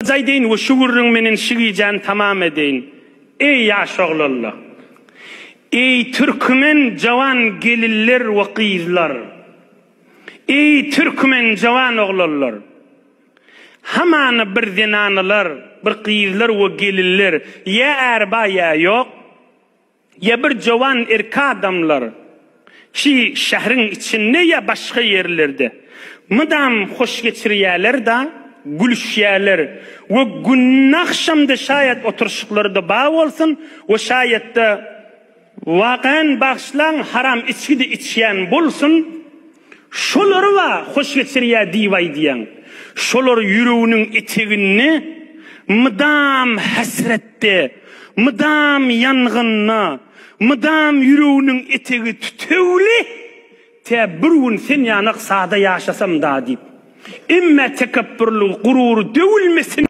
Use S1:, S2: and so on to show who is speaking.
S1: Zaydeyn ve şuurun menen şigijan tamam edeyn. Ey yaş oğlanlar. Ey Türkmen jawan geliller ve qizlar. Ey Türkmen jawan oğlanlar. Haman bir zinanalar, bir qizlar ve geliller. Ya erba ya yok. Ya bir jawan erka adamlar. Ki şehrin içinde ya başka yerlerde. Mıdam hoş geçiriyeler da gülüşyeler ve gün akşamda şayet oturuşukları bağ olsun ve şayet de vakan bağışlan haram içkide içyen bolsun şoları va hoş geçiriye divay diyen şolar yüreğinin eteğini mıdam hasrette mıdam yangınna mıdam yüreğinin eteği tütevli te burun sen yanak sağda yaşasam da deyip İmme tekebbürlü gurur dövülmesin